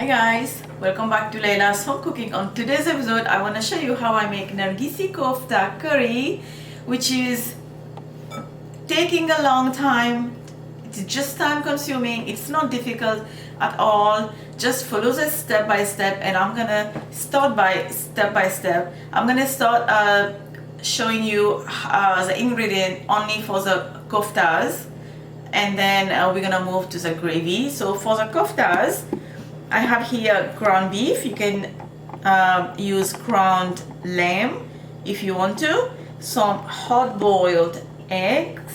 Hi guys, welcome back to Laila's Home Cooking. On today's episode, I want to show you how I make Nargisi Kofta curry, which is taking a long time. It's just time consuming. It's not difficult at all. Just follow the step by step, and I'm gonna start by step by step. I'm gonna start showing you the ingredient only for the koftas, and then we're gonna move to the gravy. So for the koftas, I have here ground beef. You can use ground lamb if you want to. Some hard boiled eggs.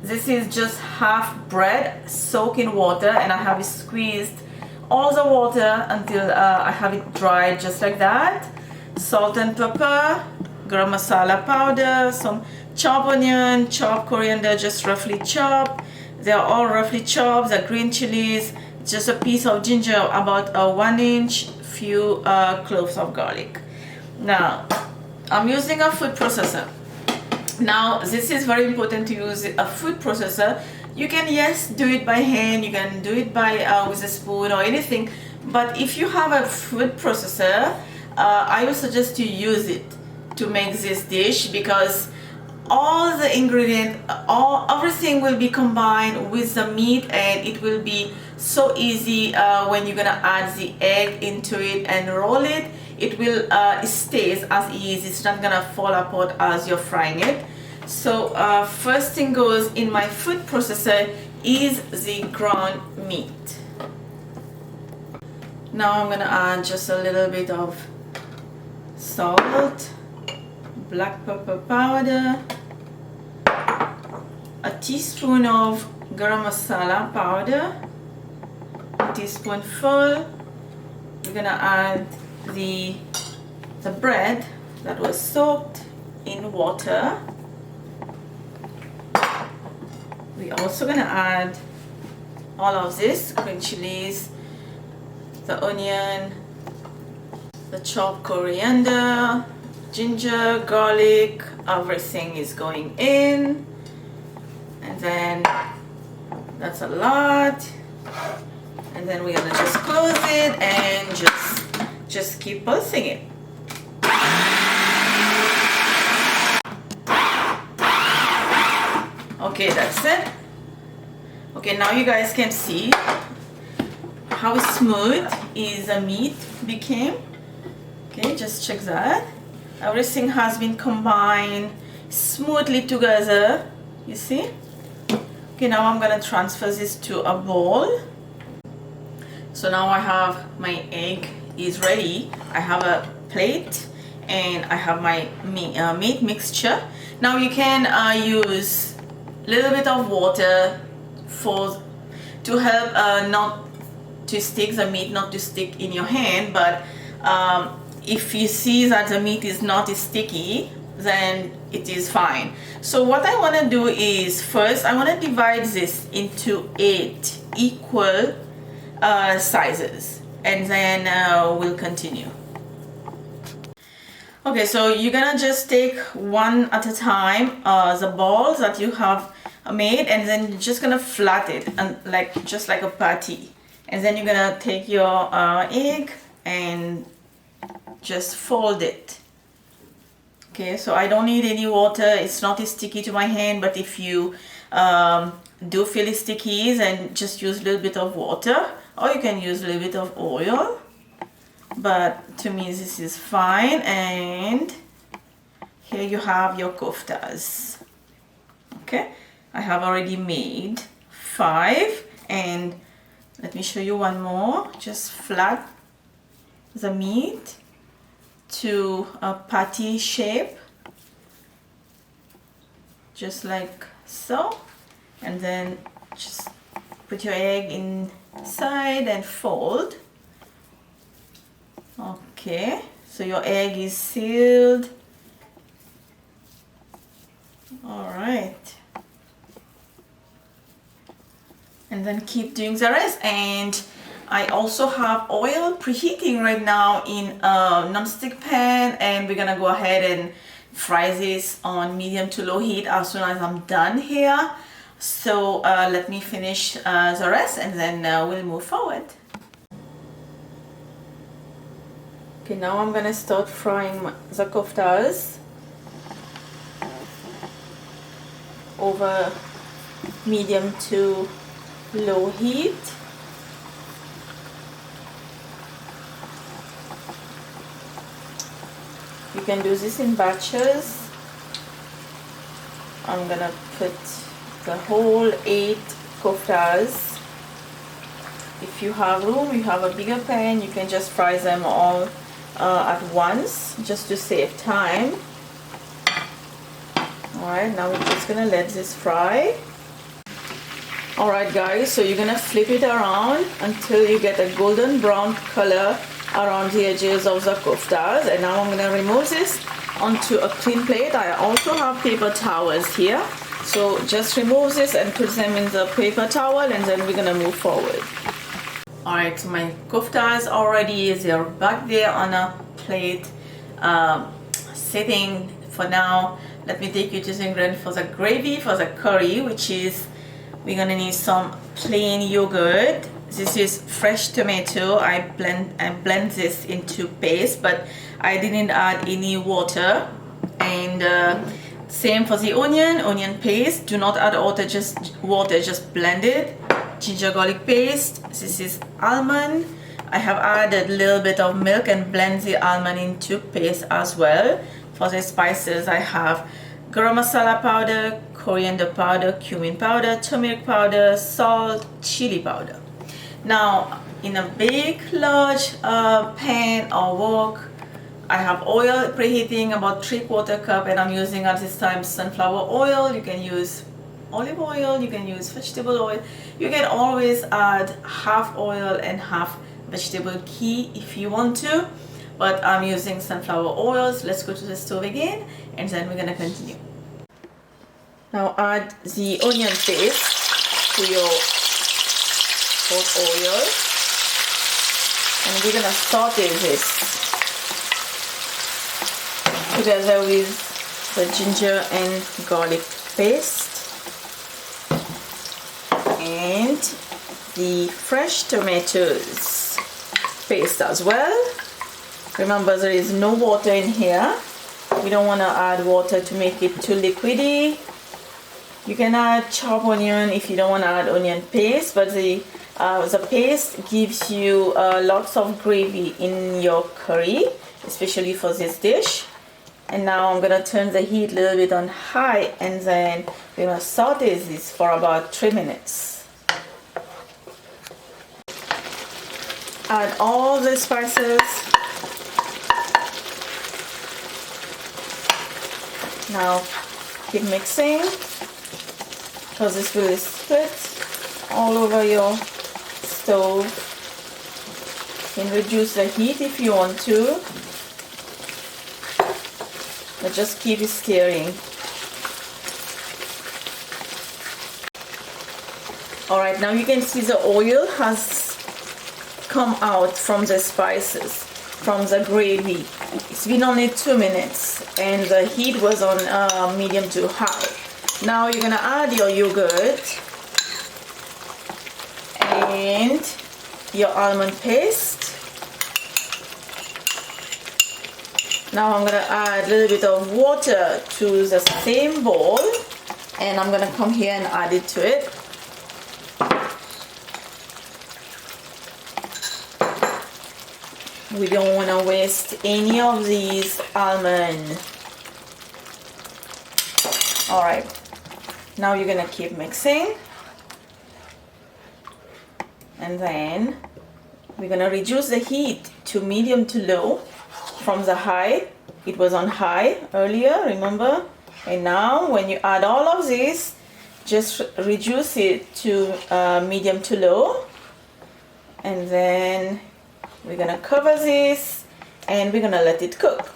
This is just half bread soaked in water, and I have squeezed all the water until I have it dried just like that. Salt and pepper, garam masala powder, some chopped onion, chopped coriander, just roughly chopped. They are all roughly chopped. The green chilies, just a piece of ginger, about a 1 inch, few cloves of garlic. Now I'm using a food processor. Now this is very important to use a food processor. You can, yes, do it by hand, you can do it by with a spoon or anything, but if you have a food processor, I would suggest you use it to make this dish, because all the ingredients, everything will be combined with the meat, and it will be so easy when you're gonna add the egg into it and roll it. It will it stays as easy. It's not gonna fall apart as you're frying it. So first thing goes in my food processor is the ground meat. Now I'm gonna add just a little bit of salt, black pepper powder, a teaspoon of garam masala powder, a teaspoonful. We're gonna add the bread that was soaked in water. We're also gonna add all of this green chilies, the onion, the chopped coriander, ginger, garlic. Everything is going in, and then that's a lot. And then we're gonna just close it and just keep pulsing it. Okay, that's it. Okay, now you guys can see how smooth is the meat became. Okay, just check that. Everything has been combined smoothly together, you see. Okay, now I'm gonna transfer this to a bowl. So now I have my egg is ready. I have a plate and I have my meat mixture. Now you can use a little bit of water to help not to stick the meat, not to stick in your hand. But if you see that the meat is not sticky, then it is fine. So what I want to do is, first I want to divide this into 8 equal sizes, and then we'll continue. Okay, so you're gonna just take one at a time, the balls that you have made, and then you're just gonna flat it and just like a patty, and then you're gonna take your egg and just fold it. Okay, so I don't need any water. It's not sticky to my hand, but if you do feel sticky, then just use a little bit of water, or you can use a little bit of oil, but to me this is fine. And here you have your koftas. Okay, I have already made 5, and let me show you one more. Just flat the meat to a patty shape, just like so, and then just put your egg inside and fold. Okay, so your egg is sealed. All right, and then keep doing the rest. And I also have oil preheating right now in a non-stick pan, and we're gonna go ahead and fry this on medium to low heat as soon as I'm done here. So let me finish the rest, and then we'll move forward. Okay, now I'm gonna start frying the koftas over medium to low heat. You can do this in batches. I'm gonna put the whole 8 koftas. If you have room, you have a bigger pan, you can just fry them all at once, just to save time. Alright, now we're just gonna let this fry. Alright guys, so you're gonna flip it around until you get a golden brown color around the edges of the koftas. And now I'm gonna remove this onto a clean plate. I also have paper towels here, so just remove this and put them in the paper towel, and then we're gonna move forward. Alright, so my koftas already, they're back there on a plate, sitting for now. Let me take you to the ingredient for the gravy, for the curry, which is, we're gonna need some plain yogurt. This is fresh tomato. I blend this into paste, but I didn't add any water. And same for the onion paste. Do not add water, just blend it. Ginger garlic paste. This is almond. I have added a little bit of milk and blend the almond into paste as well. For the spices, I have garam masala powder, coriander powder, cumin powder, turmeric powder, salt, chili powder. Now, in a big, large pan or wok, I have oil preheating about 3/4 cup, and I'm using at this time sunflower oil. You can use olive oil, you can use vegetable oil. You can always add half oil and half vegetable ghee if you want to, but I'm using sunflower oils. Let's go to the stove again, and then we're gonna continue. Now add the onion paste to your hot oil, and we're gonna saute this together with the ginger and garlic paste and the fresh tomatoes paste as well. Remember, there is no water in here. We don't want to add water to make it too liquidy. You can add chopped onion if you don't want to add onion paste, but the paste gives you lots of gravy in your curry, especially for this dish. And now I'm gonna turn the heat a little bit on high, and then we're gonna saute this for about 3 minutes. Add all the spices. Now keep mixing, because this will split all over your stove. You can reduce the heat if you want to, but just keep stirring. Alright, now you can see the oil has come out from the spices, from the gravy. It's been only 2 minutes, and the heat was on medium to high. Now you're gonna add your yogurt and your almond paste. Now I'm gonna add a little bit of water to the same bowl, and I'm gonna come here and add it to it. We don't want to waste any of these almonds. Alright, now you're gonna keep mixing, and then we're gonna reduce the heat to medium to low from the high. It was on high earlier, remember? And now when you add all of this, just reduce it to medium to low, and then we're gonna cover this and we're gonna let it cook.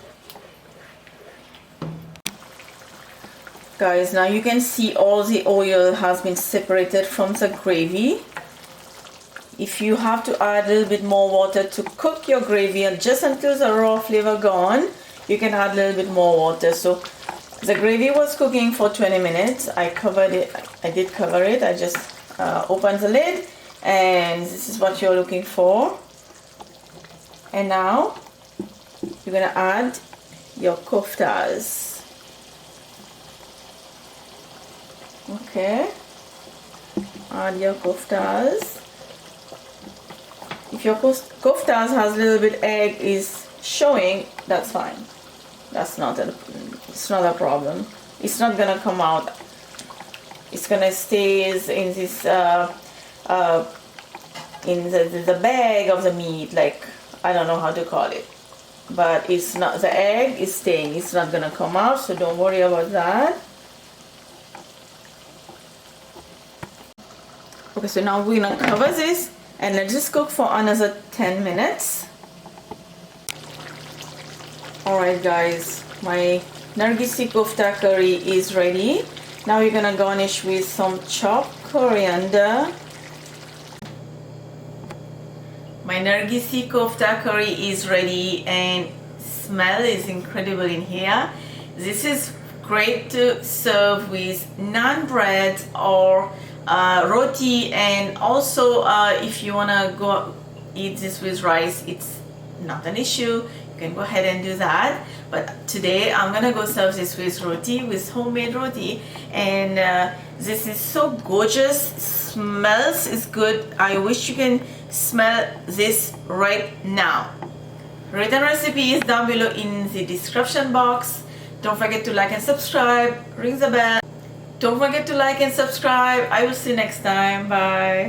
Guys, now you can see all the oil has been separated from the gravy. If you have to add a little bit more water to cook your gravy and just until the raw flavor gone, you can add a little bit more water. So the gravy was cooking for 20 minutes. I covered it. I did cover it. I just opened the lid, and this is what you're looking for. And now you're gonna add your koftas. Okay, add your koftas. If your koftas has a little bit egg is showing, that's fine. It's not a problem. It's not gonna come out. It's gonna stay in this in the bag of the meat, like, I don't know how to call it, but it's not, the egg is staying. It's not gonna come out, so don't worry about that. Okay, so now we're gonna cover this and let this cook for another 10 minutes. Alright guys, my Nargisi Kofta curry is ready. Now we're gonna garnish with some chopped coriander. My Nargisi Kofta curry is ready and smell is incredible in here. This is great to serve with naan bread or roti, and also if you wanna go eat this with rice, it's not an issue. You can go ahead and do that. But today I'm gonna go serve this with roti, with homemade roti, and this is so gorgeous. Smells is good. I wish you can smell this right now. Written recipe is down below in the description box. Don't forget to like and subscribe. Ring the bell. Don't forget to like and subscribe. I will see you next time. Bye.